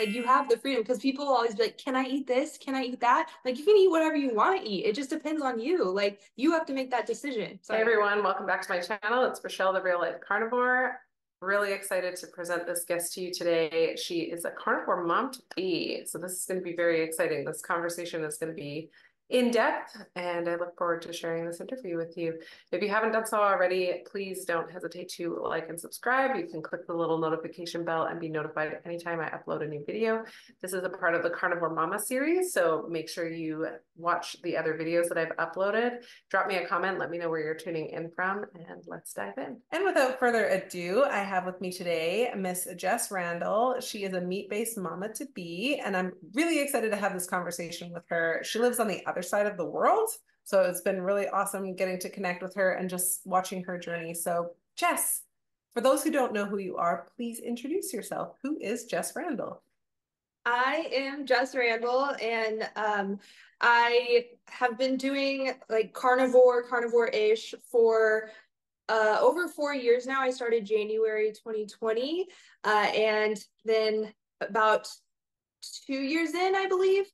Like you have the freedom, because people will always be like, can I eat this? Can I eat that? Like you can eat whatever you want to eat. It just depends on you. Like you have to make that decision. Hey Sorry. everyone, welcome back to my channel. It's Rochelle, the Real Life Carnivore. Really excited to present this guest to you today. She is a carnivore mom to be, so this is going to be very exciting. This conversation is going to be in depth, and I look forward to sharing this interview with you. If you haven't done so already, please don't hesitate to like and subscribe. You can click the little notification bell and be notified anytime I upload a new video. This is a part of the Carnivore Mama series, so make sure you watch the other videos that I've uploaded. Drop me a comment, let me know where you're tuning in from, and let's dive in. And without further ado, I have with me today Miss Jess Randall. She is a meat-based mama to be, and I'm really excited to have this conversation with her. She lives on the other side of the world, so it's been really awesome getting to connect with her and just watching her journey. So Jess, for those who don't know who you are, please introduce yourself. Who is Jess Randall? I am Jess Randall, and I have been doing like carnivore-ish for over 4 years now. I started January 2020, and then about 2 years in, I believe,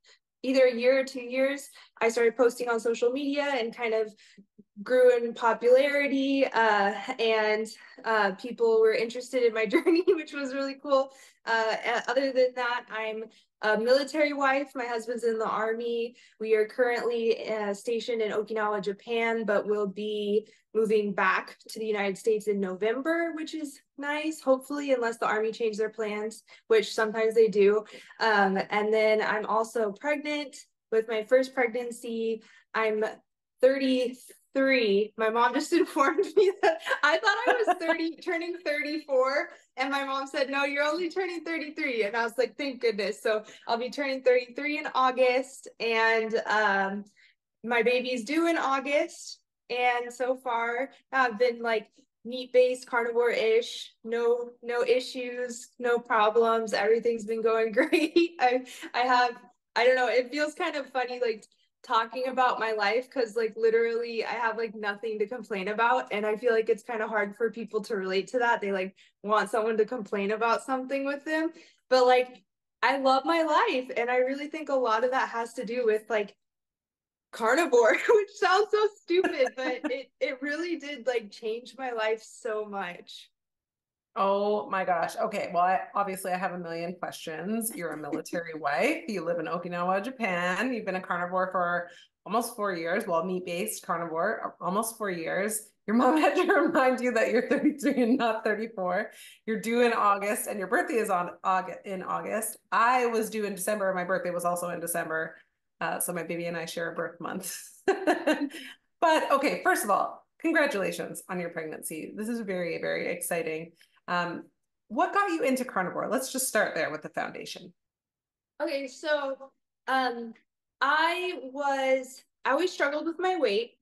either a year or 2 years, I started posting on social media and kind of grew in popularity, and people were interested in my journey, which was really cool. Other than that, I'm a military wife. My husband's in the Army. We are currently stationed in Okinawa, Japan, but we'll be moving back to the United States in November, which is nice, hopefully, unless the Army change their plans, which sometimes they do. And then I'm also pregnant with my first pregnancy. I'm 33. My mom just informed me that I thought I was 30, turning 34. And my mom said, no, you're only turning 33. And I was like, thank goodness. So I'll be turning 33 in August. And my baby's due in August. And so far, I've been like meat-based, carnivore-ish, no issues, no problems. Everything's been going great. I don't know, it feels kind of funny like talking about my life, because like literally I have like nothing to complain about, and I feel like it's kind of hard for people to relate to that. They like want someone to complain about something with them, but like I love my life, and I really think a lot of that has to do with like carnivore, which sounds so stupid, but it really did like change my life so much. Oh my gosh. Okay. Well, obviously I have a million questions. You're a military wife. You live in Okinawa, Japan. You've been a carnivore for almost 4 years. Well, meat-based carnivore, almost 4 years. Your mom had to remind you that you're 33 and not 34. You're due in August, and your birthday is in August. I was due in December. My birthday was also in December. So my baby and I share a birth month. But okay, first of all, congratulations on your pregnancy. This is very, very exciting. Um, what got you into carnivore? Let's just start there with the foundation. Okay, so um I always struggled with my weight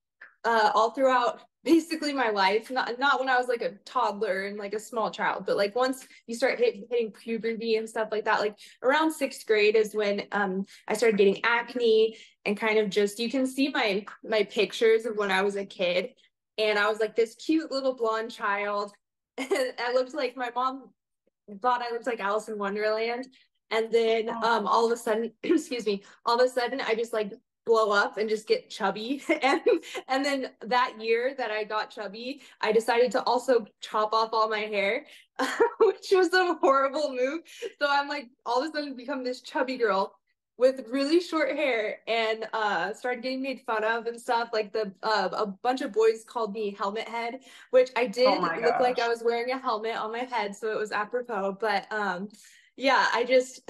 all throughout basically my life. Not when I was like a toddler and like a small child, but like once you start hitting puberty and stuff like that, like around sixth grade is when I started getting acne, and kind of just you can see my pictures of when I was a kid, and I was like this cute little blonde child. I looked like my mom thought I looked like Alice in Wonderland. And then all of a sudden, excuse me, all of a sudden I just like blow up and just get chubby. And then that year that I got chubby, I decided to also chop off all my hair, which was a horrible move. So I'm like all of a sudden become this chubby girl with really short hair, and started getting made fun of and stuff. Like a bunch of boys called me helmet head, which I Oh did my look like I gosh. was wearing a helmet on my head, so it was apropos. But yeah, I just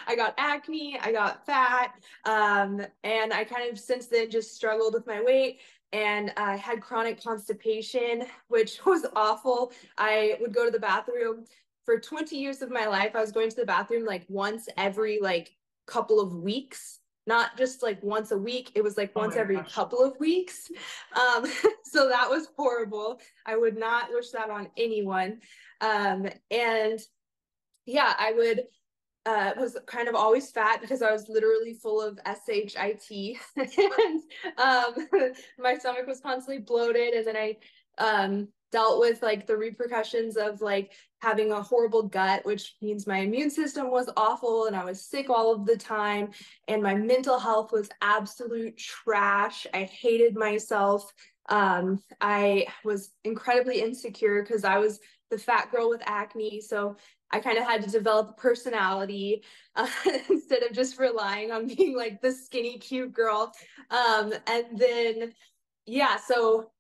I got acne, I got fat, and I kind of since then just struggled with my weight. And I had chronic constipation, which was awful. I would go to the bathroom for 20 years of my life. I was going to the bathroom like once every like couple of weeks, not just like once a week. It was like Oh once my every gosh. couple of weeks. Um, so that was horrible. I would not wish that on anyone. And yeah, I would was kind of always fat because I was literally full of SHIT, and my stomach was constantly bloated. And then I dealt with like the repercussions of like having a horrible gut, which means my immune system was awful and I was sick all of the time. And my mental health was absolute trash. I hated myself. I was incredibly insecure because I was the fat girl with acne. So I kind of had to develop a personality instead of just relying on being like the skinny, cute girl. And then, yeah, so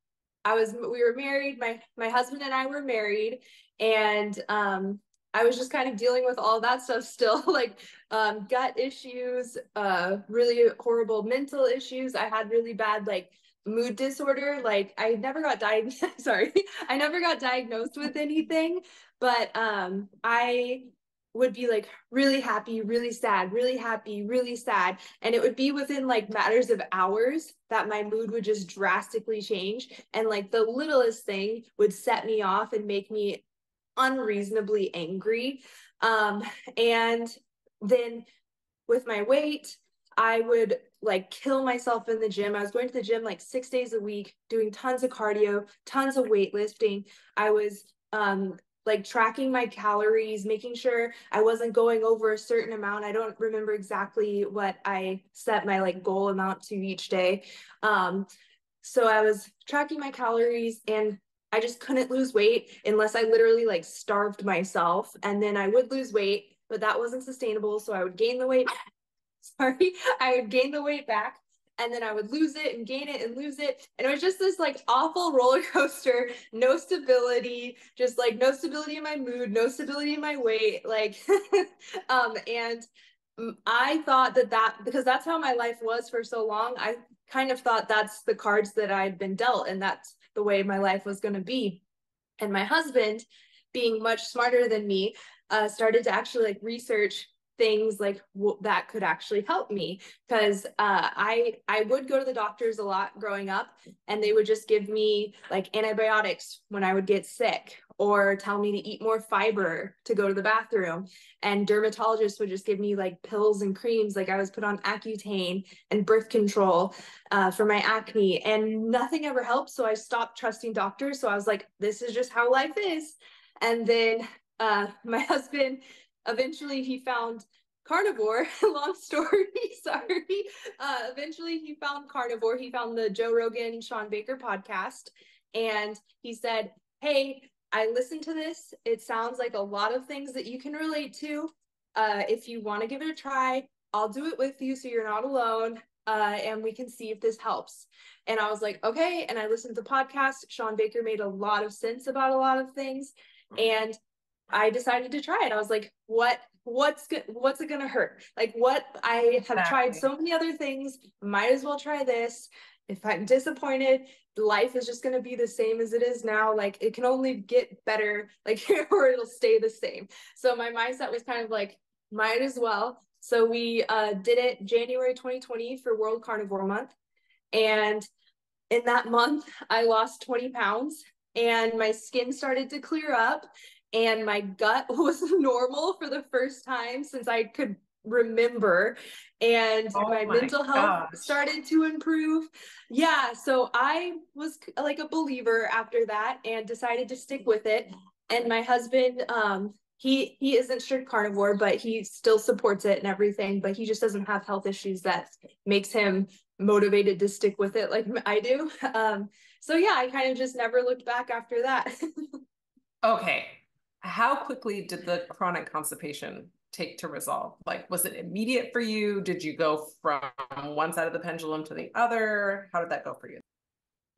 we were married. My husband and I were married, and I was just kind of dealing with all that stuff still, like gut issues, really horrible mental issues. I had really bad like mood disorder. Like I never got diagnosed. Sorry, I never got diagnosed with anything, but I would be like really happy, really sad, really happy, really sad. And it would be within like matters of hours that my mood would just drastically change. And like the littlest thing would set me off and make me unreasonably angry. And then with my weight, I would like kill myself in the gym. I was going to the gym like 6 days a week, doing tons of cardio, tons of weightlifting. I was like tracking my calories, making sure I wasn't going over a certain amount. I don't remember exactly what I set my like goal amount to each day. So I was tracking my calories and I just couldn't lose weight unless I literally like starved myself. And then I would lose weight, but that wasn't sustainable. So I would gain the weight. Sorry, I would gain the weight back and then I would lose it and gain it and lose it. And it was just this like awful roller coaster, no stability, just like no stability in my mood, no stability in my weight. Like, and I thought that because that's how my life was for so long, I kind of thought that's the cards that I'd been dealt and that's the way my life was going to be. And my husband, being much smarter than me, started to actually like research things like that could actually help me because I would go to the doctors a lot growing up and they would just give me like antibiotics when I would get sick or tell me to eat more fiber to go to the bathroom, and dermatologists would just give me like pills and creams. Like I was put on Accutane and birth control for my acne and nothing ever helped, so I stopped trusting doctors. So I was like, this is just how life is. And then my husband, eventually he found carnivore. Long story, sorry. Eventually he found carnivore. He found the Joe Rogan, Sean Baker podcast. And he said, hey, I listened to this. It sounds like a lot of things that you can relate to. If you want to give it a try, I'll do it with you so you're not alone. And we can see if this helps. And I was like, okay. And I listened to the podcast. Sean Baker made a lot of sense about a lot of things. And I decided to try it. I was like, what's it gonna hurt? Like what I have tried so many other things, might as well try this. If I'm disappointed, life is just gonna be the same as it is now. Like it can only get better, like or it'll stay the same. So my mindset was kind of like, might as well. So we did it January 2020 for World Carnivore Month. And in that month, I lost 20 pounds and my skin started to clear up and my gut was normal for the first time since I could remember, and my mental health started to improve. Yeah, so I was like a believer after that and decided to stick with it. And my husband, he isn't strict carnivore, but he still supports it and everything, but he just doesn't have health issues that makes him motivated to stick with it like I do. So yeah, I kind of just never looked back after that. Okay. How quickly did the chronic constipation take to resolve? Like, was it immediate for you? Did you go from one side of the pendulum to the other? How did that go for you?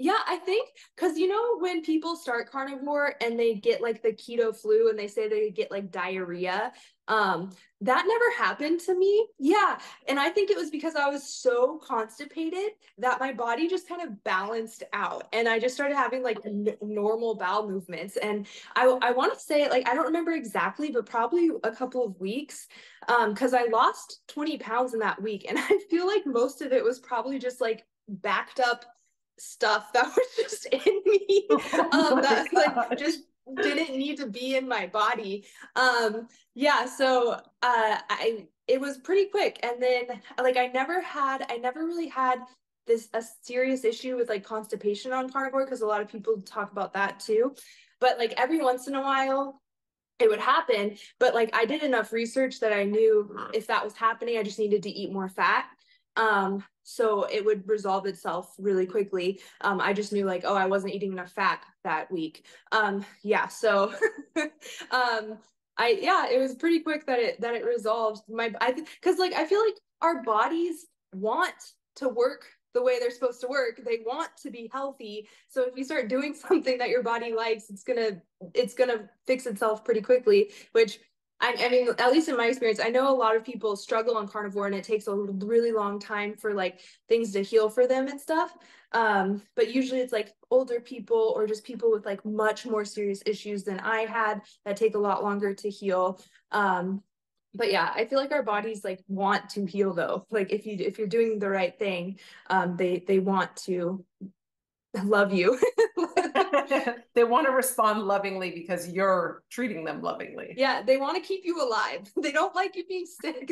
Yeah, I think because when people start carnivore and they get like the keto flu and they say they get like diarrhea, that never happened to me. Yeah, and I think it was because I was so constipated that my body just kind of balanced out, and I just started having like normal bowel movements. And I want to say like I don't remember exactly, but probably a couple of weeks, because I lost 20 pounds in that week, and I feel like most of it was probably just like backed up stuff that was just in me that like just didn't need to be in my body. Yeah, so it was pretty quick. And then like I never really had a serious issue with like constipation on carnivore, because a lot of people talk about that too. But like every once in a while it would happen. But like I did enough research that I knew if that was happening, I just needed to eat more fat. So it would resolve itself really quickly. I just knew like, oh, I wasn't eating enough fat that week. Yeah, so it was pretty quick that it resolved. Because like I feel like our bodies want to work the way they're supposed to work. They want to be healthy. So if you start doing something that your body likes, it's gonna fix itself pretty quickly, which I mean, at least in my experience, I know a lot of people struggle on carnivore and it takes a really long time for like things to heal for them and stuff. But usually it's like older people or just people with like much more serious issues than I had that take a lot longer to heal. But yeah, I feel like our bodies like want to heal though. Like if you're doing the right thing, they want to love you. They want to respond lovingly because you're treating them lovingly. Yeah, they want to keep you alive. They don't like you being sick.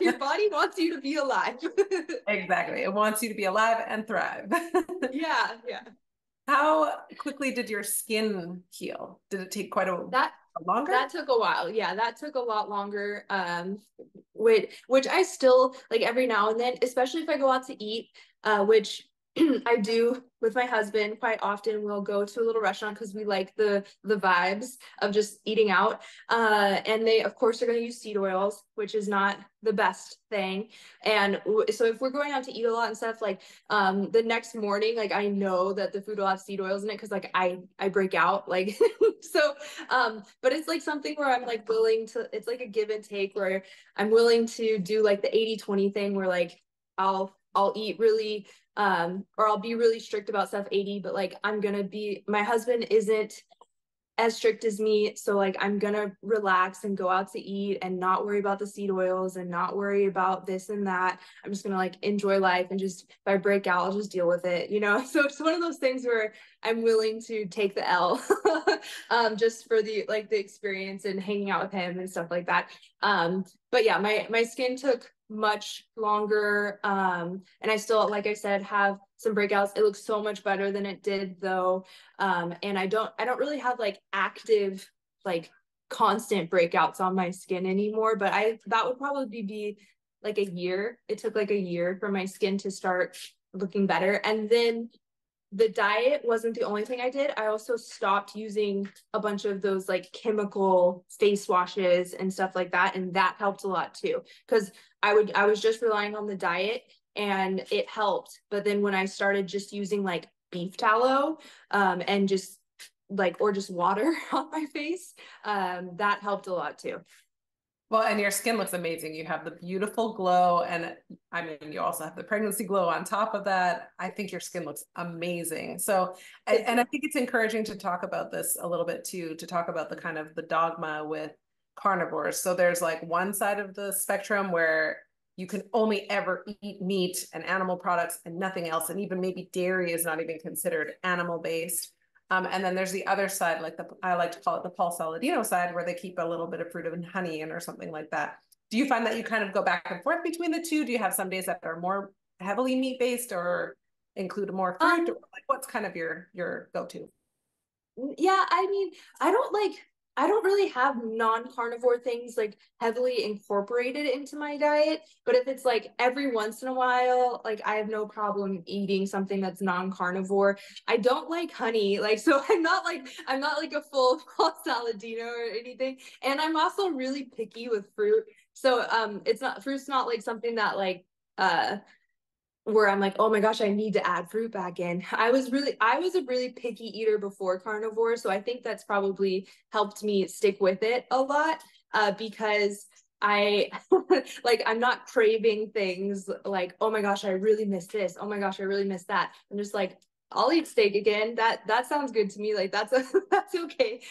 Your body wants you to be alive. Exactly. It wants you to be alive and thrive. Yeah. How quickly did your skin heal? Did it take quite a longer? That took a while. Yeah, that took a lot longer. Which I still like every now and then, especially if I go out to eat, which I do with my husband quite often. We'll go to a little restaurant because we like the vibes of just eating out. And they, of course, are going to use seed oils, which is not the best thing. And so if we're going out to eat a lot and stuff, like the next morning, like I know that the food will have seed oils in it because like I break out, like so. But it's like something where I'm like willing to. It's like a give and take where I'm willing to do like the 80-20 thing, where like I'll eat really or I'll be really strict about stuff 80, but like my husband isn't as strict as me, so like I'm gonna relax and go out to eat and not worry about the seed oils and not worry about this and that. I'm just gonna like enjoy life, and just if I break out, I'll just deal with it, you know. So it's one of those things where I'm willing to take the L just for the experience and hanging out with him and stuff like that. But yeah, my skin took much longer, and I still, like I said, have some breakouts. It looks so much better than it did though. And I don't really have like active like constant breakouts on my skin anymore, but that would probably be like a year. It took like a year for my skin to start looking better. And then the diet wasn't the only thing I did. I also stopped using a bunch of those like chemical face washes and stuff like that. And that helped a lot too. Because I was just relying on the diet and it helped. But then when I started just using like beef tallow and just like, or just water on my face, that helped a lot too. Well, and your skin looks amazing. You have the beautiful glow, and I mean, you also have the pregnancy glow on top of that. I think your skin looks amazing. So, and I think it's encouraging to talk about this a little bit too, to talk about the kind of the dogma with carnivores. So there's like one side of the spectrum where you can only ever eat meat and animal products and nothing else. And even maybe dairy is not even considered animal-based. And then there's the other side, like I like to call it the Paul Saladino side, where they keep a little bit of fruit and honey in or something like that. Do you find that you kind of go back and forth between the two? Do you have some days that are more heavily meat-based or include more fruit? Or like what's kind of your go-to? Yeah, I mean, I don't really have non-carnivore things like heavily incorporated into my diet, but if it's like every once in a while, like I have no problem eating something that's non-carnivore. I don't like honey, like so I'm not like a full Paul Saladino or anything. And I'm also really picky with fruit. So fruit's not like something that like where I'm like, oh my gosh, I need to add fruit back in. I was a really picky eater before carnivore. So I think that's probably helped me stick with it a lot because I like, I'm not craving things like, oh my gosh, I really miss this. Oh my gosh, I really miss that. I'm just like, I'll eat steak again. That sounds good to me. Like that's okay.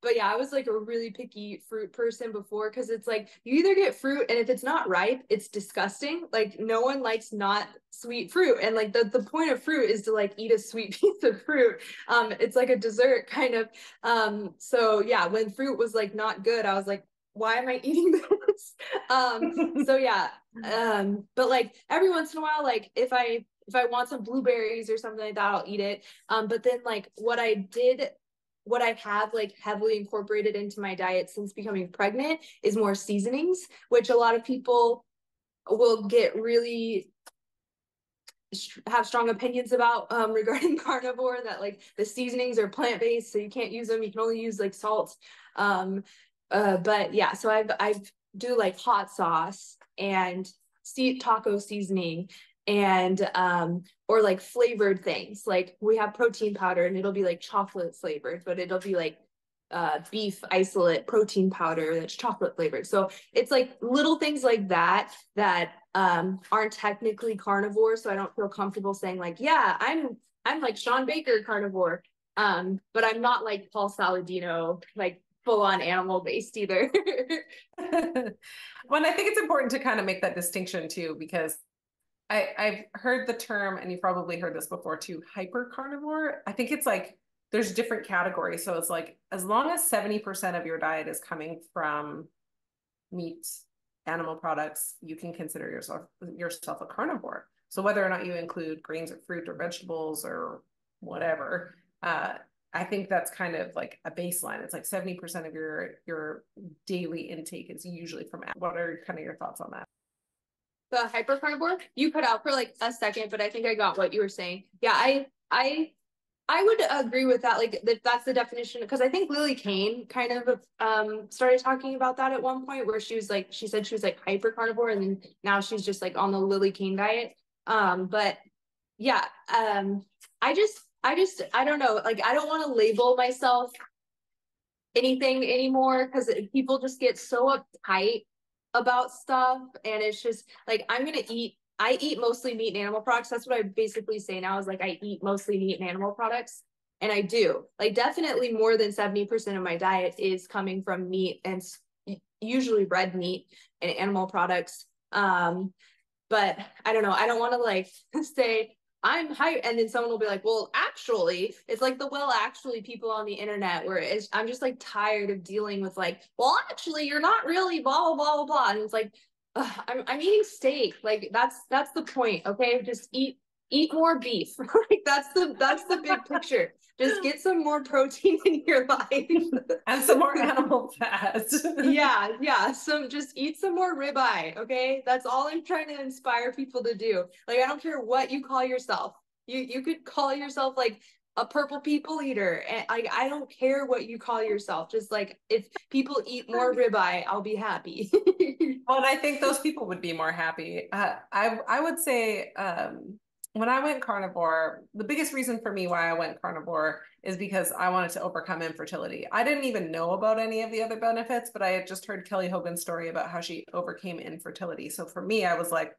But yeah, I was like a really picky fruit person before because it's like you either get fruit and if it's not ripe, it's disgusting. Like no one likes not sweet fruit. And like the point of fruit is to like eat a sweet piece of fruit. It's like a dessert kind of. So yeah, when fruit was like not good, I was like, why am I eating this? So yeah. But like every once in a while, like if I want some blueberries or something like that, I'll eat it. But then like what I have like heavily incorporated into my diet since becoming pregnant is more seasonings, which a lot of people will get really have strong opinions about regarding carnivore, that like the seasonings are plant-based, so you can't use them, you can only use like salt. But yeah, so I've do like hot sauce and taco seasoning and or like flavored things, like we have protein powder and it'll be like chocolate flavored, but it'll be like beef isolate protein powder that's chocolate flavored. So it's like little things like that that aren't technically carnivore. So I don't feel comfortable saying like, yeah, I'm like Sean Baker carnivore. But I'm not like Paul Saladino, like full on animal based either. Well, I think it's important to kind of make that distinction too, because I've heard the term, and you've probably heard this before too, hyper carnivore. I think it's like there's different categories. So it's like as long as 70% of your diet is coming from meat, animal products, you can consider yourself a carnivore. So whether or not you include grains or fruit or vegetables or whatever, I think that's kind of like a baseline. It's like 70% of your daily intake is usually from. What are kind of your thoughts on that? The hyper carnivore, you cut out for like a second, but I think I got what you were saying. Yeah, I would agree with that. Like that's the definition, because I think Lily Kane kind of started talking about that at one point, where she said she was like hyper carnivore, and then now she's just like on the Lily Kane diet. But yeah, I don't know. Like I don't want to label myself anything anymore, because people just get so uptight about stuff, and it's just like I eat mostly meat and animal products. That's what I basically say now, is like I eat mostly meat and animal products. And I do, like, definitely more than 70% of my diet is coming from meat, and usually red meat and animal products. But I don't know, I don't want to like say I'm high, and then someone will be like, well, actually, it's like the actually people on the internet, where I'm just like tired of dealing with like, well, actually, you're not really blah blah blah blah blah, and it's like, I'm eating steak. Like that's the point. Okay, just eat more beef. Like that's the big picture. Just get some more protein in your life and some more animal fat. Yeah. Just eat some more ribeye. Okay, that's all I'm trying to inspire people to do. Like I don't care what you call yourself. You could call yourself like a purple people eater, and I don't care what you call yourself. Just like if people eat more ribeye, I'll be happy. Well, and I think those people would be more happy. I would say when I went carnivore, the biggest reason for me why I went carnivore is because I wanted to overcome infertility. I didn't even know about any of the other benefits, but I had just heard Kelly Hogan's story about how she overcame infertility. So for me, I was like,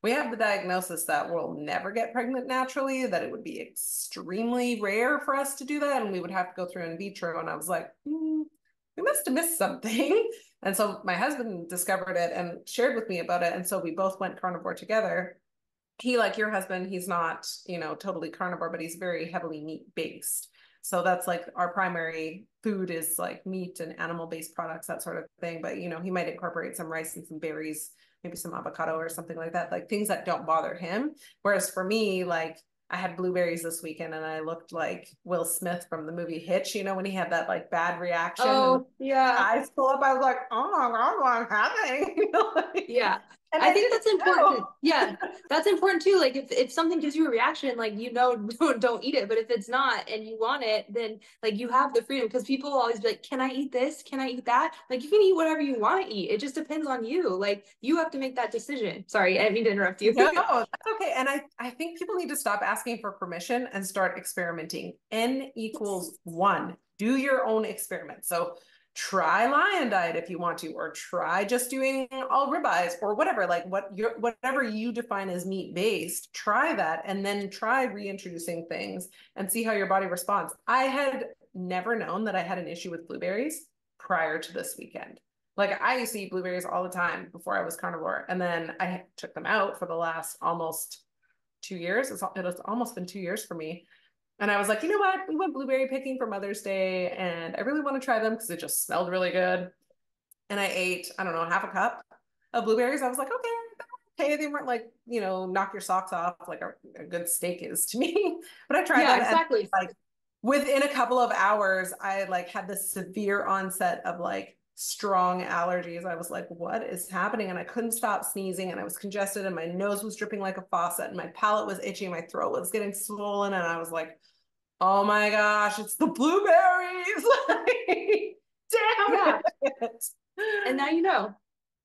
we have the diagnosis that we'll never get pregnant naturally, that it would be extremely rare for us to do that, and we would have to go through in vitro. And I was like, we must have missed something. And so my husband discovered it and shared with me about it. And so we both went carnivore together. He, like your husband, he's not, totally carnivore, but he's very heavily meat based. So that's like our primary food is like meat and animal based products, that sort of thing. But, he might incorporate some rice and some berries, maybe some avocado or something like that, like things that don't bother him. Whereas for me, like I had blueberries this weekend and I looked like Will Smith from the movie Hitch, when he had that like bad reaction. Oh, yeah. Eyes pull up. I was like, oh my God, what I'm having? Yeah. And I think that's important. know. Yeah, that's important too. Like if something gives you a reaction, like don't eat it. But if it's not and you want it, then like you have the freedom, because people will always be like, can I eat this? Can I eat that? Like you can eat whatever you want to eat. It just depends on you. Like you have to make that decision. Sorry, I didn't mean to interrupt you. No, that's okay. And I think people need to stop asking for permission and start experimenting. N equals 1. Do your own experiment. So try lion diet if you want to, or try just doing all ribeyes or whatever, like whatever you define as meat based, try that, and then try reintroducing things and see how your body responds. I had never known that I had an issue with blueberries prior to this weekend. Like I used to eat blueberries all the time before I was carnivore, and then I took them out for the last almost 2 years. It has almost been 2 years for me. And I was like, you know what? We went blueberry picking for Mother's Day, and I really want to try them because it just smelled really good. and I ate, I don't know, half a cup of blueberries. I was like, okay, they weren't like, knock your socks off like a good steak is to me. But I tried Yeah, them and exactly. like within a couple of hours, I like had this severe onset of like strong allergies. I was like, what is happening? And I couldn't stop sneezing and I was congested and my nose was dripping like a faucet and my palate was itching, my throat was getting swollen. And I was like, oh my gosh, it's the blueberries. Damn Yeah. it. And now you know.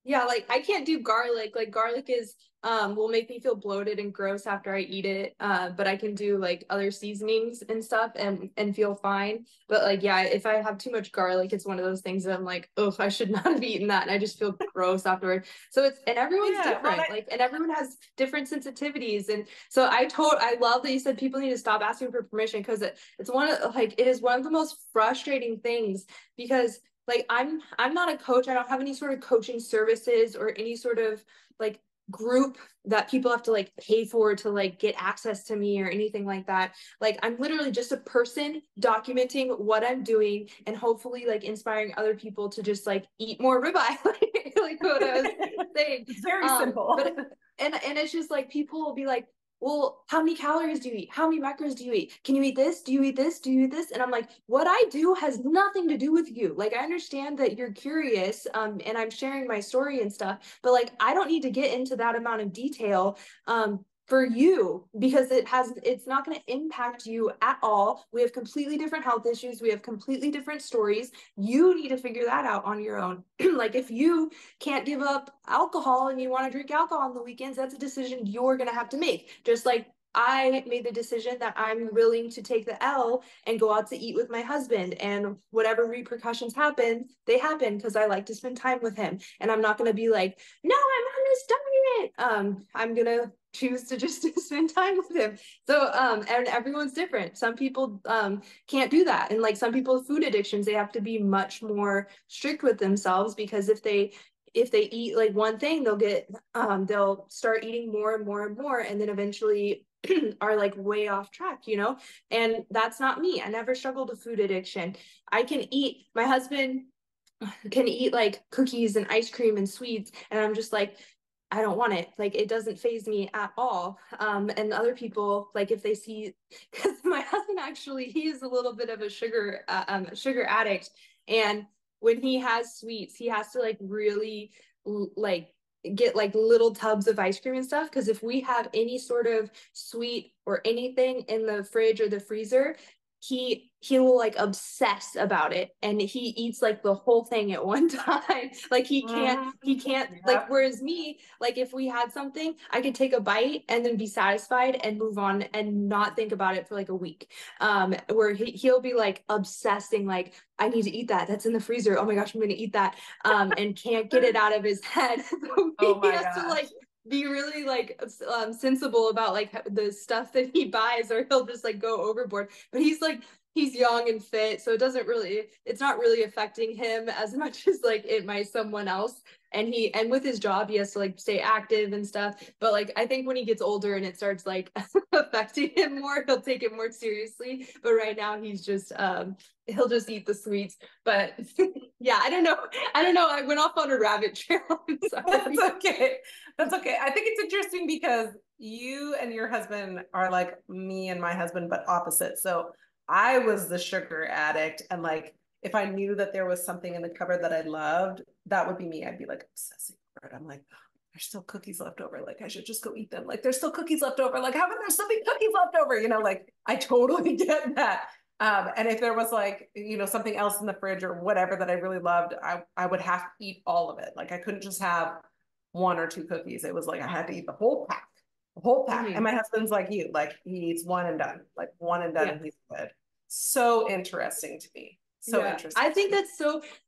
Yeah, like I can't do garlic. Like garlic is will make me feel bloated and gross after I eat it. But I can do like other seasonings and stuff and feel fine. But like yeah, if I have too much garlic, it's one of those things that I'm like, oh, I should not have eaten that. And I just feel gross afterward. So it's and everyone's Yeah, well, different. Like and everyone has different sensitivities. And so I love that you said people need to stop asking for permission because it's one of like it is one of the most frustrating things because like I'm not a coach. I don't have any sort of coaching services or any sort of like group that people have to like pay for to like get access to me or anything like that. Like I'm literally just a person documenting what I'm doing and hopefully like inspiring other people to just like eat more ribeye like what I was saying. it's very simple. But and it's just like people will be like, well, how many calories do you eat? How many macros do you eat? Can you eat this? Do you eat this? Do you eat this? And I'm like, what I do has nothing to do with you. Like, I understand that you're curious, and I'm sharing my story and stuff, but like, I don't need to get into that amount of detail, for you because it's not going to impact you at all. We have completely different health issues. We have completely different stories. You need to figure that out on your own. Like, if you can't give up alcohol and you want to drink alcohol on the weekends, that's a decision you're going to have to make. Just like I made the decision that I'm willing to take the L and go out to eat with my husband, and whatever repercussions happen, they happen because I like to spend time with him. And I'm not going to be like, no, I'm on this diet. I'm going to choose to just spend time with him. So and everyone's different. Some people can't do that. And like some people with food addictions, they have to be much more strict with themselves because if they eat like one thing, they'll start eating more and more and more, and then eventually are like way off track, and that's not me. I never struggled with food addiction. I can eat, my husband can eat like cookies and ice cream and sweets, and I'm just like, I don't want it. Like it doesn't faze me at all. And other people, like if they see, because my husband actually, he is a little bit of a sugar addict, and when he has sweets, he has to like really like get like little tubs of ice cream and stuff. Because if we have any sort of sweet or anything in the fridge or the freezer, he will like obsess about it and he eats like the whole thing at one time. Like he can't like, Yep. whereas me, like if we had something, I could take a bite and then be satisfied and move on and not think about it for like a week. Where he'll be like obsessing, like I need to eat that, that's in the freezer, oh my gosh, I'm gonna eat that, and can't get it out of his head. So Oh he my has to gosh. like be really like sensible about like the stuff that he buys, or he'll just like go overboard. But he's young and fit, so it's not really affecting him as much as like it might someone else. And with his job, he has to like stay active and stuff. But like I think when he gets older and it starts like affecting him more, he'll take it more seriously. But right now he's just he'll just eat the sweets. But yeah, I don't know, I went off on a rabbit trail. I'm That's sorry. okay. That's okay. I think it's interesting because you and your husband are like me and my husband, but opposite. So I was the sugar addict. And like, if I knew that there was something in the cupboard that I loved, that would be me. I'd be like obsessing over it. I'm like, there's still cookies left over. Like, I should just go eat them. Like, there's still cookies left over. Like, how come there's so many cookies left over? Like, I totally get that. And if there was like, something else in the fridge or whatever that I really loved, I would have to eat all of it. Like I couldn't just have one or two cookies. It was like I had to eat the whole pack, the whole pack. And Mm-hmm. my husband's like you, like he eats one and done, like one and done, Yeah. and he's good. So interesting to me. So Yeah, interesting I to think me.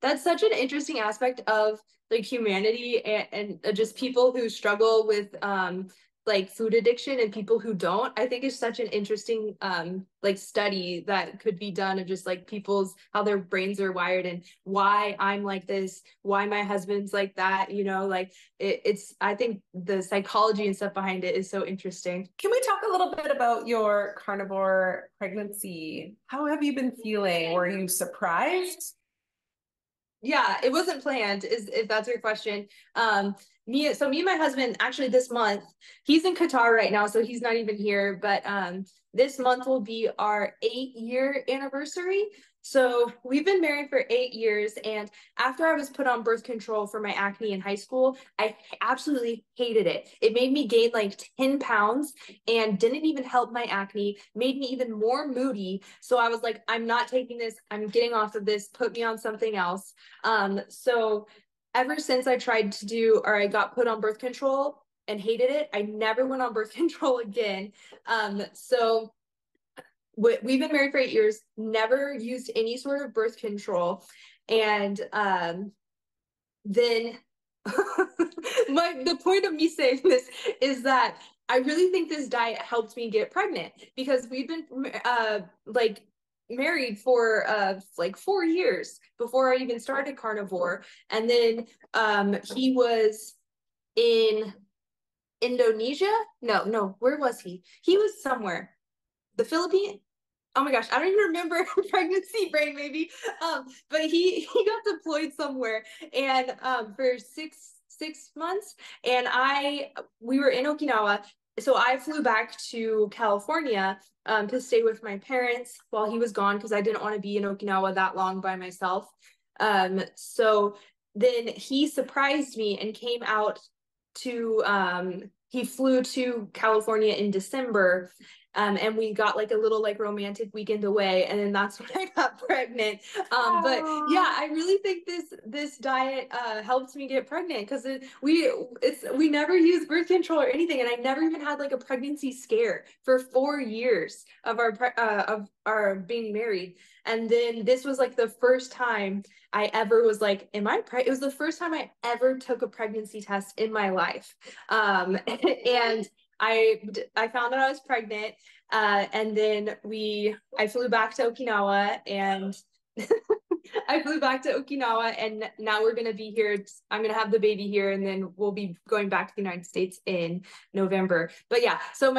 that's such an interesting aspect of like humanity, and just people who struggle with like food addiction and people who don't. I think it's such an interesting like study that could be done of just like people's how their brains are wired and why I'm like this, why my husband's like that, like it's I think the psychology and stuff behind it is so interesting. Can we talk a little bit about your carnivore pregnancy? How have you been feeling? Were you surprised? Yeah, it wasn't planned, is if that's your question. Me and my husband, actually this month, he's in Qatar right now, so he's not even here, but this month will be our 8-year anniversary. So we've been married for 8 years, and after I was put on birth control for my acne in high school, I absolutely hated it. It made me gain like 10 pounds and didn't even help my acne, made me even more moody. So I was like, I'm not taking this, I'm getting off of this, put me on something else. So ever since I tried to do, or I got put on birth control and hated it, I never went on birth control again. So we've been married for 8 years, never used any sort of birth control. And then the point of me saying this is that I really think this diet helped me get pregnant, because we've been like married for like 4 years before I even started carnivore. And then he was in Indonesia. No, where was he? He was somewhere. The Philippines. Oh my gosh, I don't even remember. Pregnancy brain maybe. But he got deployed somewhere, and for six months, and we were in Okinawa. So I flew back to California to stay with my parents while he was gone, because I didn't want to be in Okinawa that long by myself. So then he surprised me and came out to he flew to California in December, and we got like a little like romantic weekend away, and then that's when I got pregnant. But yeah, I really think this diet helped me get pregnant, because we never used birth control or anything, and I never even had like a pregnancy scare for 4 years of our being married. And then this was like the first time I ever was like, am I pregnant? It was the first time I ever took a pregnancy test in my life. And I found out I was pregnant. And then I flew back to Okinawa, and and now we're going to be here. I'm going to have the baby here, and then we'll be going back to the United States in November. But yeah, so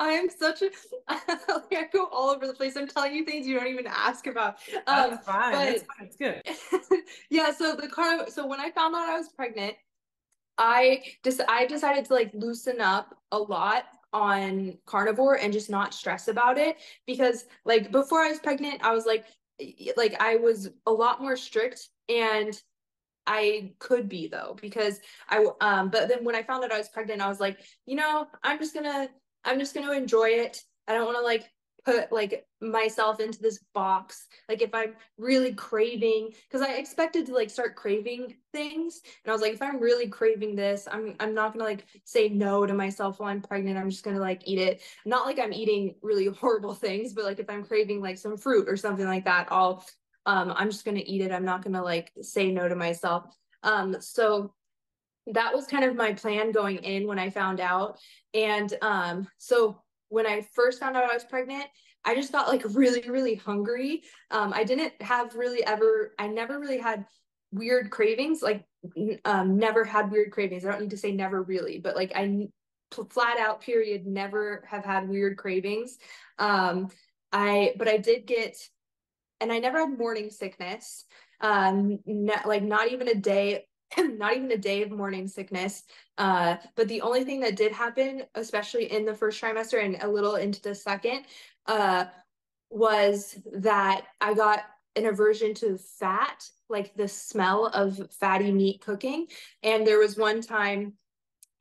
I'm such a, I go all over the place. I'm telling you things you don't even ask about. That's fine. But It's fine. It's good. Yeah, so when I found out I was pregnant, I decided to like loosen up a lot on carnivore and just not stress about it, because like before I was pregnant, I was like I was a lot more strict, and I could be though, because but then when I found out I was pregnant, I was like, I'm just gonna enjoy it. I don't want to like put like myself into this box. Like if I'm really craving, because I expected to like start craving things, and I was like, if I'm really craving this, I'm not gonna like say no to myself while I'm pregnant. I'm just gonna like eat it. Not like I'm eating really horrible things, but like if I'm craving like some fruit or something like that, I'm just gonna eat it. I'm not gonna like say no to myself. So that was kind of my plan going in when I found out. And so when I first found out I was pregnant, I just got like really, really hungry. I never really had weird cravings, like never had weird cravings. I don't need to say never really, but like flat out period, never have had weird cravings. But I did get, and I never had morning sickness. Not even a day, not even a day of morning sickness. But the only thing that did happen, especially in the first trimester and a little into the second, was that I got an aversion to fat, like the smell of fatty meat cooking. And there was one time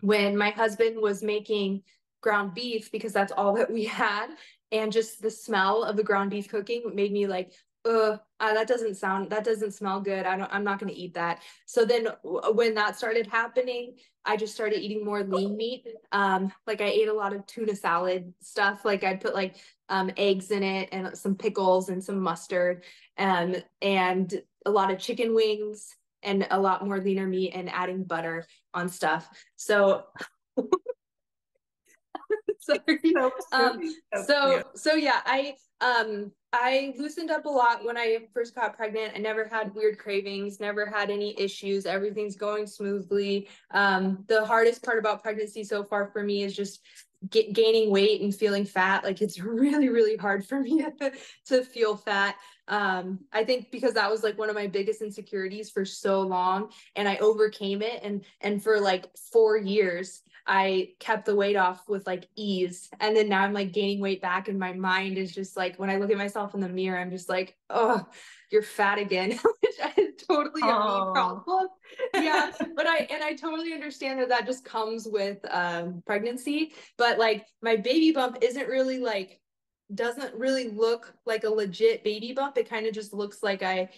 when my husband was making ground beef, because that's all that we had, and just the smell of the ground beef cooking made me like, that doesn't smell good. I'm not going to eat that. So then when that started happening, I just started eating more lean meat. Like I ate a lot of tuna salad stuff. Like I'd put like eggs in it, and some pickles and some mustard, and a lot of chicken wings, and a lot more leaner meat, and adding butter on stuff. So sorry. So yeah, I loosened up a lot when I first got pregnant. I never had weird cravings, never had any issues. Everything's going smoothly. The hardest part about pregnancy so far for me is just gaining weight and feeling fat. Like it's really, really hard for me to feel fat. I think because that was like one of my biggest insecurities for so long, and I overcame it. And for like 4 years, I kept the weight off with like ease. And then now I'm like gaining weight back, and my mind is just like, when I look at myself in the mirror, I'm just like, oh, you're fat again, which is totally a me problem. Yeah, but I totally understand that just comes with pregnancy. But like my baby bump isn't really like, doesn't really look like a legit baby bump. It kind of just looks like I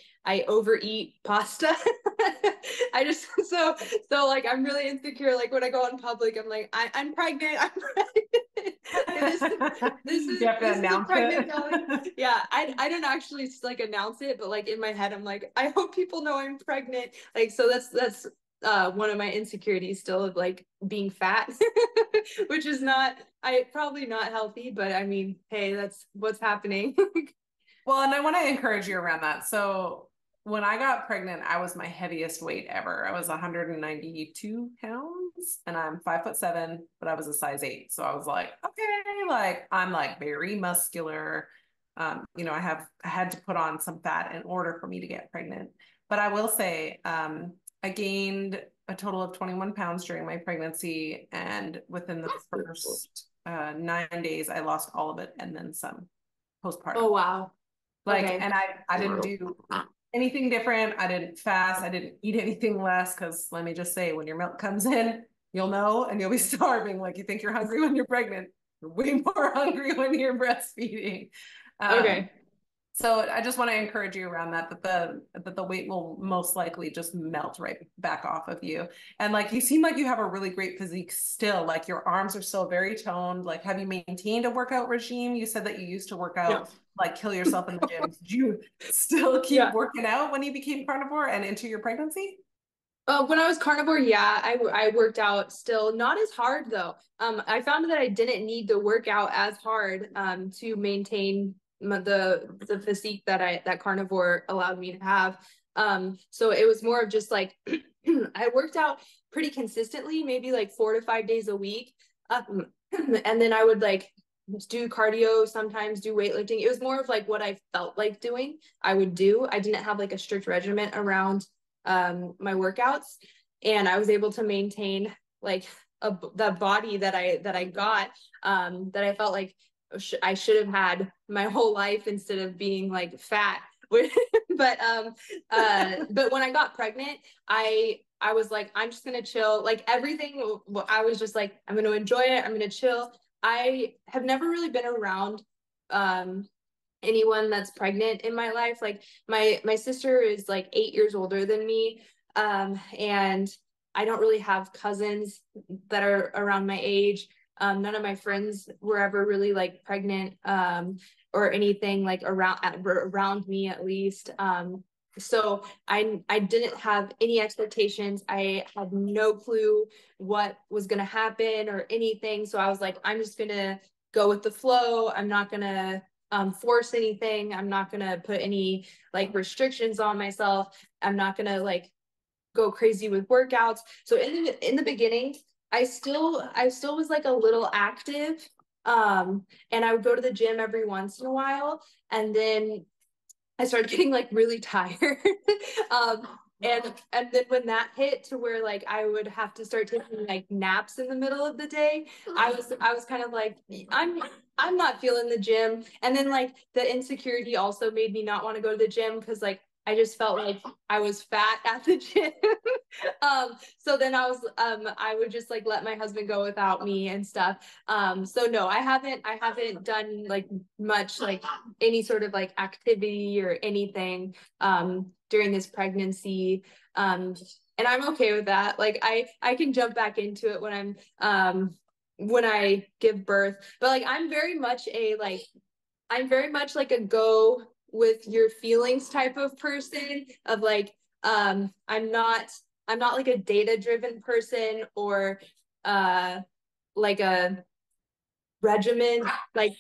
overeat pasta. I just so like I'm really insecure. Like when I go out in public, I'm like, I'm pregnant. I'm pregnant. This is You have to announce a pregnant it. belly. Yeah, I don't actually like announce it, but like in my head, I'm like, I hope people know I'm pregnant. Like, so that's one of my insecurities still, of like being fat, which is probably not healthy, but I mean, hey, that's what's happening. Well, and I want to encourage you around that. So when I got pregnant, I was my heaviest weight ever. I was 192 pounds and I'm 5'7", but I was a size 8. So I was like, okay, like I'm like very muscular. I had to put on some fat in order for me to get pregnant. But I will say, I gained a total of 21 pounds during my pregnancy. And within the first 9 days, I lost all of it and then some postpartum. Oh, wow. Like, Okay. and I didn't do anything different. I didn't fast. I didn't eat anything less. Cause let me just say, when your milk comes in, you'll know, and you'll be starving. Like you think you're hungry when you're pregnant. You're way more hungry when you're breastfeeding. Okay. So I just want to encourage you around that the weight will most likely just melt right back off of you. And like you seem like you have a really great physique still. Like your arms are still very toned. Like have you maintained a workout regime? You said that you used to work out, like kill yourself in the gym. Did you still keep working out when you became carnivore and into your pregnancy? When I was carnivore, yeah, I worked out still, not as hard though. I found that I didn't need to work out as hard to maintain the physique that carnivore allowed me to have. So it was more of just like I worked out pretty consistently, maybe like 4 to 5 days a week. And then I would like do cardio, sometimes do weightlifting. It was more of like what I felt like doing, I would do. I didn't have like a strict regimen around my workouts, and I was able to maintain like the body that I got, that I felt like I should have had my whole life instead of being like fat. But when I got pregnant, I was like, I'm just gonna chill. Like everything, I was just like, I'm gonna enjoy it. I'm gonna chill. I have never really been around anyone that's pregnant in my life. Like my sister is like 8 years older than me, and I don't really have cousins that are around my age. None of my friends were ever really like pregnant, or anything like around me at least. So I didn't have any expectations. I had no clue what was gonna happen or anything. So I was like, I'm just gonna go with the flow. I'm not gonna force anything. I'm not gonna put any like restrictions on myself. I'm not gonna like go crazy with workouts. So in the beginning, I still was like a little active. And I would go to the gym every once in a while, and then I started getting like really tired. um, and then when that hit to where like I would have to start taking like naps in the middle of the day, I was kind of like, I'm not feeling the gym. And then like the insecurity also made me not want to go to the gym, because like I just felt like I was fat at the gym. So then I would just like let my husband go without me and stuff. So no, I haven't done like much like any sort of like activity or anything during this pregnancy. And I'm okay with that. Like I can jump back into it when I give birth. But like I'm very much like a go with your feelings type of person, of like I'm not like a data driven person, or like a regimen, like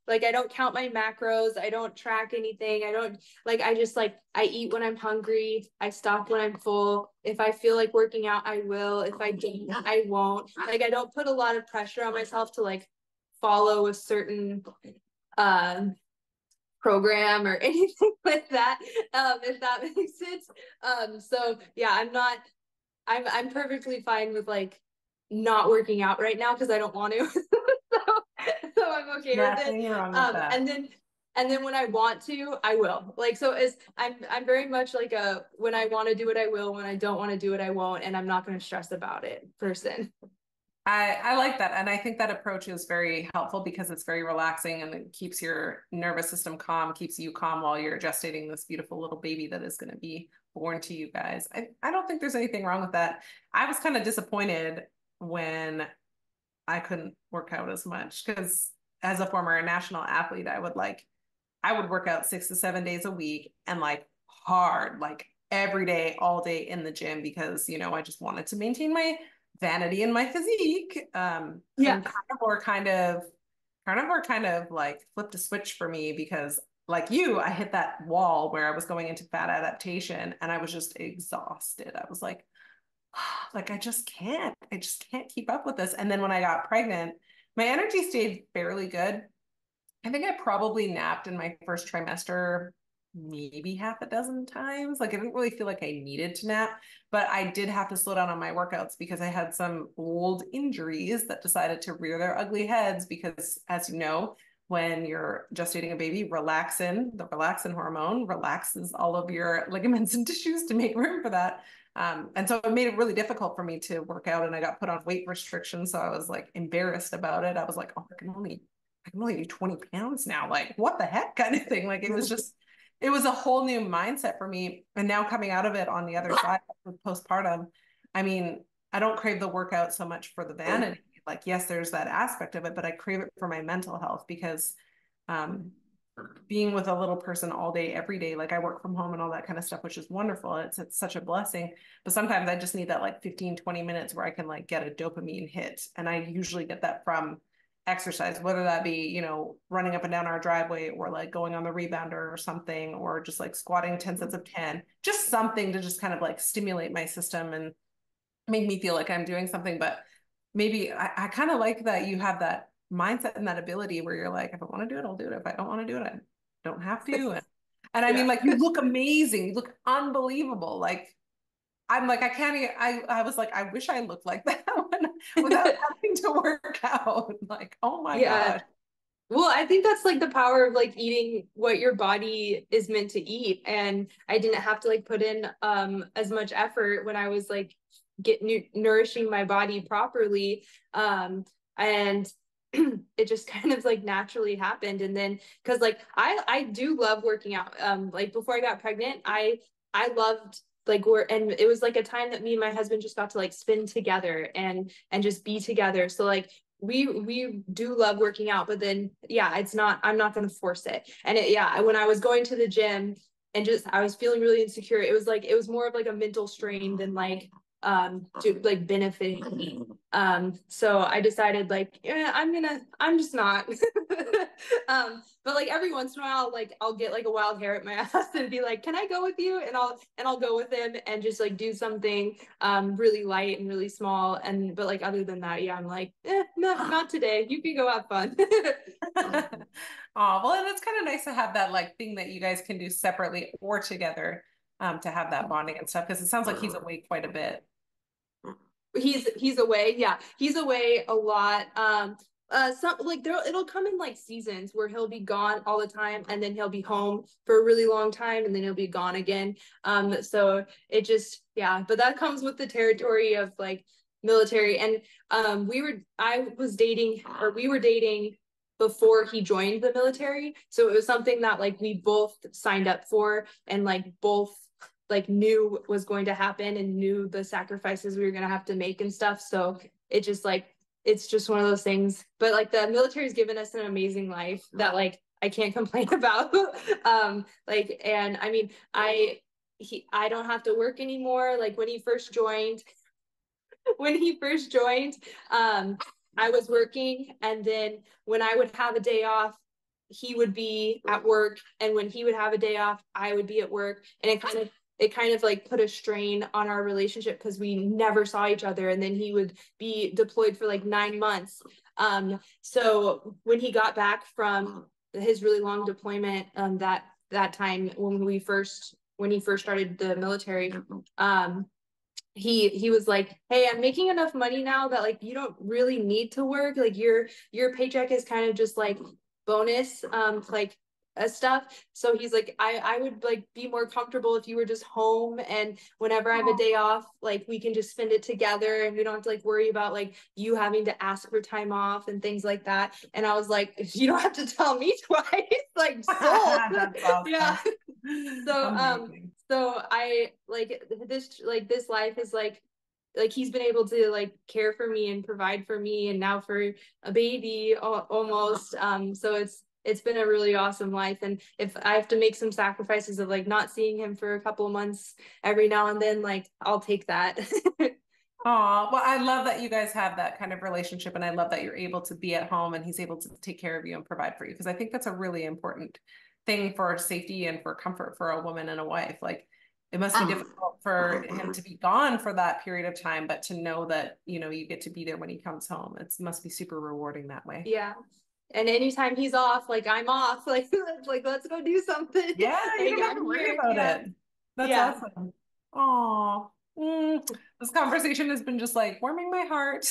I don't count my macros, I don't track anything, I don't like, I just like, I eat when I'm hungry, I stop when I'm full. If I feel like working out, I will. If I don't, I won't. Like I don't put a lot of pressure on myself to like follow a certain program or anything like that, if that makes sense. So yeah, I'm perfectly fine with like not working out right now because I don't want to. So I'm okay with it. Nothing wrong with that. And then when I want to, I will. Like, so as I'm very much like a, when I want to do it, I will. When I don't want to do it, I won't. And I'm not going to stress about it person. I like that. And I think that approach is very helpful because it's very relaxing and it keeps your nervous system calm, keeps you calm while you're gestating this beautiful little baby that is going to be born to you guys. I don't think there's anything wrong with that. I was kind of disappointed when I couldn't work out as much because as a former national athlete, I would work out 6 to 7 days a week and like hard, like every day, all day in the gym because, I just wanted to maintain my vanity and my physique. Yeah. And carnivore kind of like flipped a switch for me because like you, I hit that wall where I was going into fat adaptation and I was just exhausted. I was like, I just can't keep up with this. And then when I got pregnant, my energy stayed fairly good. I think I probably napped in my first trimester maybe half a dozen times. Like I didn't really feel like I needed to nap, but I did have to slow down on my workouts because I had some old injuries that decided to rear their ugly heads because as you know, when you're gestating a baby, the relaxin hormone relaxes all of your ligaments and tissues to make room for that. And so it made it really difficult for me to work out and I got put on weight restrictions. So I was like embarrassed about it. I was like, oh, I can only do 20 pounds now. Like, what the heck kind of thing. Like, it was a whole new mindset for me. And now coming out of it on the other side with postpartum, I mean, I don't crave the workout so much for the vanity. Like, yes, there's that aspect of it, but I crave it for my mental health because um, being with a little person all day, every day, like I work from home and all that kind of stuff, which is wonderful. It's such a blessing. But sometimes I just need that like 15, 20 minutes where I can like get a dopamine hit. And I usually get that from exercise, whether that be, running up and down our driveway or like going on the rebounder or something, or just like squatting 10 sets of 10, just something to just kind of like stimulate my system and make me feel like I'm doing something. But maybe I kind of like that you have that mindset and that ability where you're like, if I want to do it, I'll do it. If I don't want to do it, I don't have to. And I mean, like, you look amazing. You look unbelievable. Like, I'm like, I can't, I was like, I wish I looked like that without having to work out. Like, oh my Yeah. gosh. Well, I think that's like the power of like eating what your body is meant to eat. And I didn't have to like put in as much effort when I was like nourishing my body properly. And it just kind of like naturally happened. And then because like I do love working out. Like before I got pregnant, I loved like and it was like a time that me and my husband just got to like spend together and just be together. So like we do love working out, but then yeah, I'm not going to force it. And when I was going to the gym and just I was feeling really insecure, it was more of like a mental strain than like to like benefiting me. So I decided like, yeah, I'm just not. But like every once in a while, like I'll get like a wild hair at my ass and be like, can I go with you? And I'll go with him and just like do something really light and really small. But like other than that, yeah, I'm like, no, not today. You can go have fun. Oh, well, and it's kind of nice to have that like thing that you guys can do separately or together to have that bonding and stuff. Because it sounds like he's away quite a bit. He's away. Yeah, he's away a lot. Some like it'll come in like seasons where he'll be gone all the time and then he'll be home for a really long time and then he'll be gone again. So it just, yeah, but that comes with the territory of like military. And we were dating before he joined the military, so it was something that like we both signed up for and like both like knew was going to happen and knew the sacrifices we were going to have to make and stuff. So it just like, it's just one of those things. But like the military's given us an amazing life that like I can't complain about. Like, and I mean, I don't have to work anymore. Like when he first joined, I was working, and then when I would have a day off, he would be at work, and when he would have a day off, I would be at work, and it kind of like put a strain on our relationship because we never saw each other. And then he would be deployed for like 9 months. So when he got back from his really long deployment that time when he first started the military. He was like, hey, I'm making enough money now that like you don't really need to work, like your paycheck is kind of just like bonus like stuff. So he's like, I would like be more comfortable if you were just home, and whenever I have a day off, like we can just spend it together and we don't have to like worry about like you having to ask for time off and things like that. And I was like, you don't have to tell me twice. Like sold. That's awesome. Yeah. So Amazing. so I like this life is like he's been able to like care for me and provide for me, and now for a baby almost. So it's been a really awesome life. And if I have to make some sacrifices of like not seeing him for a couple of months every now and then, like I'll take that. Oh, well, I love that you guys have that kind of relationship, and I love that you're able to be at home and he's able to take care of you and provide for you, because I think that's a really important thing for safety and for comfort for a woman and a wife. Like it must be difficult for him to be gone for that period of time, but to know that, you know, you get to be there when he comes home. It must be super rewarding that way. Yeah. And anytime he's off, like I'm off, like let's go do something. Yeah, you Like don't have to I'm worry here. about Yeah. it. That's Yeah. awesome. Oh, this conversation has been just like warming my heart.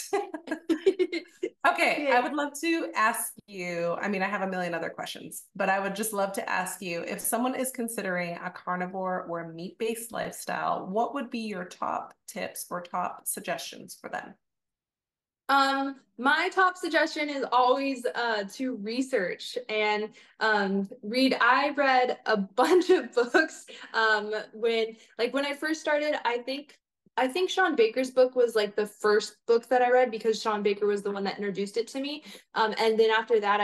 Okay, I Yeah. would love to ask you, I mean, I have a million other questions, but I would just love to ask you, if someone is considering a carnivore or a meat-based lifestyle, what would be your top tips or top suggestions for them? My top suggestion is always to research and read. I read a bunch of books when I first started. I think Sean Baker's book was like the first book that I read, because Sean Baker was the one that introduced it to me. And then after that,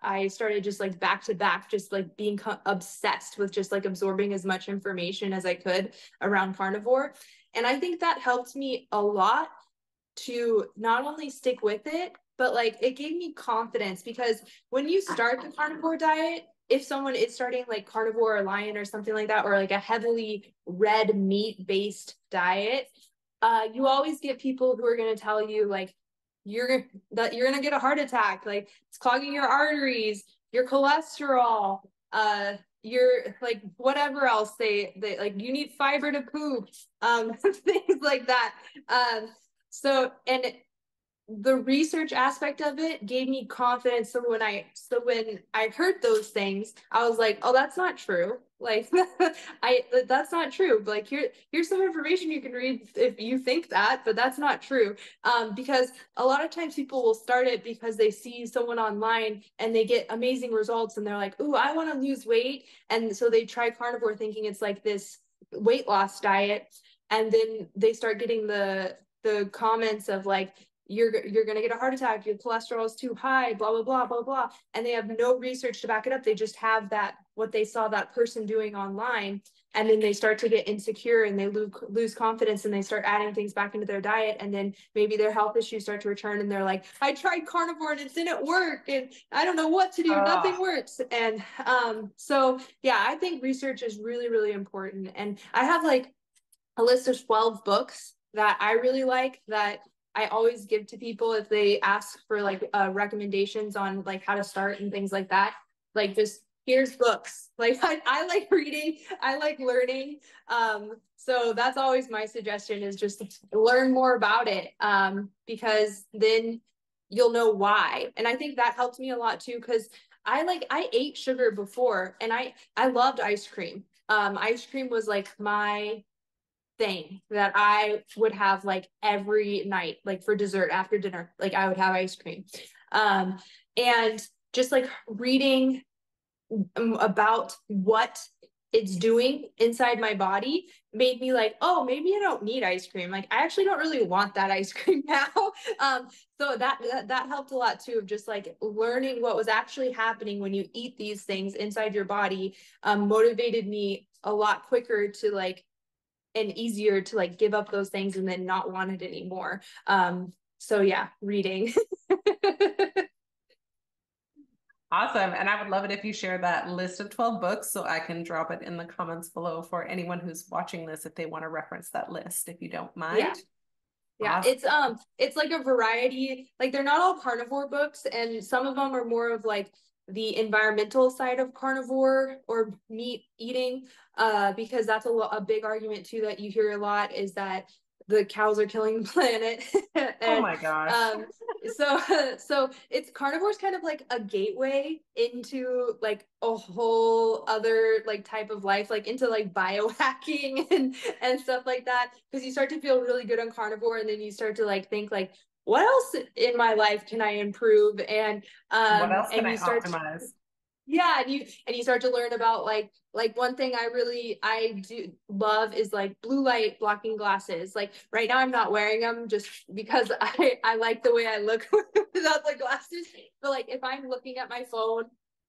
I started just like back to back, just like being obsessed with just like absorbing as much information as I could around carnivore. And I think that helped me a lot to not only stick with it, but like it gave me confidence, because when you start the carnivore diet, if someone is starting like carnivore or lion or something like that, or like a heavily red meat based diet, you always get people who are going to tell you like you're going to get a heart attack, like it's clogging your arteries, your cholesterol, you're like whatever else they like, you need fiber to poop, things like that. So, and the research aspect of it gave me confidence. So when I heard those things, I was like, oh, that's not true. Like that's not true. But like here's some information you can read if you think that, but that's not true. Because a lot of times people will start it because they see someone online and they get amazing results and they're like, ooh, I want to lose weight. And so they try carnivore thinking it's like this weight loss diet. And then they start getting the comments of like, you're going to get a heart attack, your cholesterol is too high, blah blah blah blah blah, and they have no research to back it up. They just have that what they saw that person doing online, and then they start to get insecure and they lose confidence, and they start adding things back into their diet, and then maybe their health issues start to return, and they're like, I tried carnivore and it didn't work, and I don't know what to do, nothing works. And so yeah, I think research is really really important. And I have like a list of 12 books that I really like, that I always give to people if they ask for like recommendations on like how to start and things like that. Like just here's books. Like I like reading, I like learning. So that's always my suggestion, is just learn more about it, because then you'll know why. And I think that helped me a lot too, because I ate sugar before, and I loved ice cream. Ice cream was like my thing that I would have like every night, like for dessert after dinner, like I would have ice cream. And just like reading about what it's doing inside my body made me like, oh, maybe I don't need ice cream. Like I actually don't really want that ice cream now. So that helped a lot too, of just like learning what was actually happening when you eat these things inside your body, motivated me a lot quicker to like, and easier to like give up those things and then not want it anymore. So yeah, reading. Awesome. And I would love it if you share that list of 12 books so I can drop it in the comments below for anyone who's watching this, if they want to reference that list, if you don't Yeah. mind. Yeah, Awesome. it's like a variety, like they're not all carnivore books, and some of them are more of like the environmental side of carnivore or meat eating, because that's a big argument too that you hear a lot, is that the cows are killing the planet. Oh And my gosh. so it's carnivore's kind of like a gateway into like a whole other like type of life, like into like biohacking and stuff like that, because you start to feel really good on carnivore, and then you start to like think like, what else in my life can I improve? What else can And I you start to, optimize? yeah, and you start to learn about like one thing I do love is like blue light blocking glasses. Like right now I'm not wearing them just because I like the way I look without the glasses. But like if I'm looking at my phone,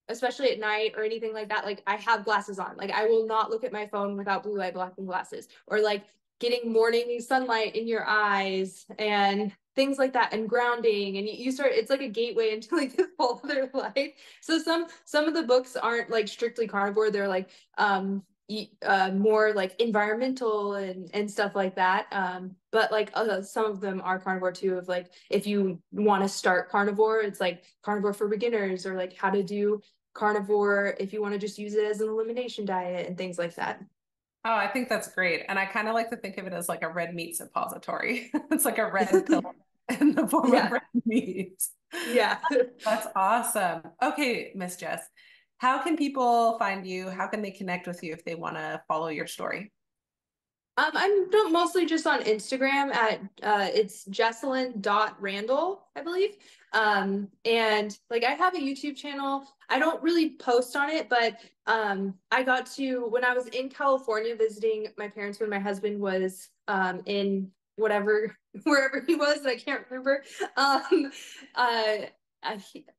especially at night or anything like that, like I have glasses on. Like I will not look at my phone without blue light blocking glasses. Or like getting morning sunlight in your eyes and things like that, and grounding, and you start, it's like a gateway into like this whole other life. So some of the books aren't like strictly carnivore, they're like more like environmental and stuff like that, but like some of them are carnivore too, of like if you want to start carnivore, it's like carnivore for beginners, or like how to do carnivore if you want to just use it as an elimination diet and things like that. Oh, I think that's great. And I kind of like to think of it as like a red meat suppository. It's like a red pill in the form of Yeah, red meat. yeah. That's awesome. Okay, Miss Jess, how can people find you? How can they connect with you if they want to follow your story? I'm mostly just on Instagram at it's jesselyn.randall, I believe. And like I have a YouTube channel. I don't really post on it, but I got to, when I was in California visiting my parents when my husband was in whatever wherever he was, I can't remember. Um uh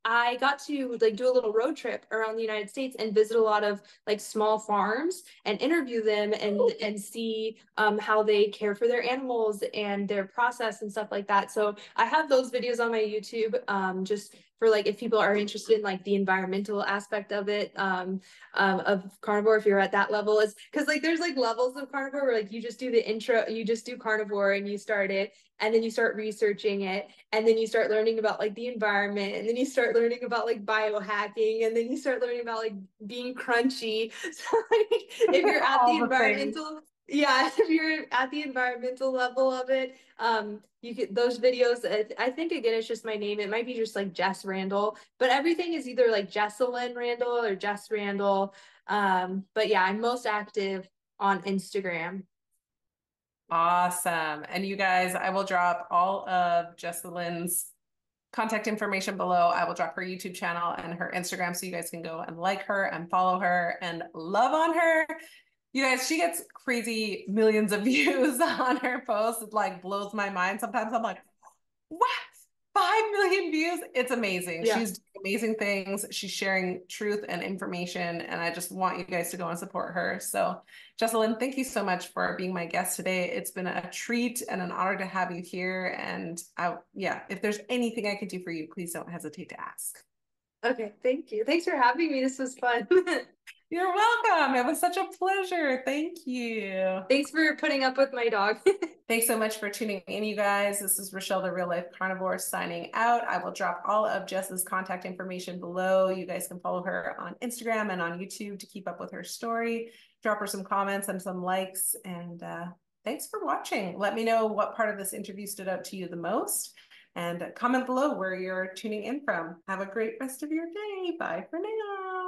I got to like do a little road trip around the United States and visit a lot of like small farms and interview them and see how they care for their animals and their process and stuff like that. So I have those videos on my YouTube, just for like if people are interested in like the environmental aspect of it, of carnivore, if you're at that level. Is because like there's like levels of carnivore where like you just do the intro, you just do carnivore and you start it, and then you start researching it, and then you start learning about like the environment, and then you start learning about like biohacking, and then you start learning about like being crunchy. So like if you're at the All the things. environmental, yeah, if you're at the environmental level of it, you get those videos. I think again it's just my name, it might be just like Jess Randall, but everything is either like Jesselyn Randall or Jess Randall. But yeah, I'm most active on Instagram. Awesome. And you guys, I will drop all of Jesselyn's contact information below. I will drop her YouTube channel and her Instagram so you guys can go and like her and follow her and love on her. You guys, she gets crazy millions of views on her posts. It like blows my mind. Sometimes I'm like, what? 5 million views? It's amazing. Yeah. She's doing amazing things. She's sharing truth and information, and I just want you guys to go and support her. So, Jesselyn, thank you so much for being my guest today. It's been a treat and an honor to have you here. And yeah, if there's anything I could do for you, please don't hesitate to ask. Okay, thank you. Thanks for having me. This was fun. You're welcome. It was such a pleasure. Thank you. Thanks for putting up with my dog. Thanks so much for tuning in, you guys. This is Rochelle, the Real Life Carnivore, signing out. I will drop all of Jess's contact information below. You guys can follow her on Instagram and on YouTube to keep up with her story. Drop her some comments and some likes. And thanks for watching. Let me know what part of this interview stood out to you the most. And comment below where you're tuning in from. Have a great rest of your day. Bye for now.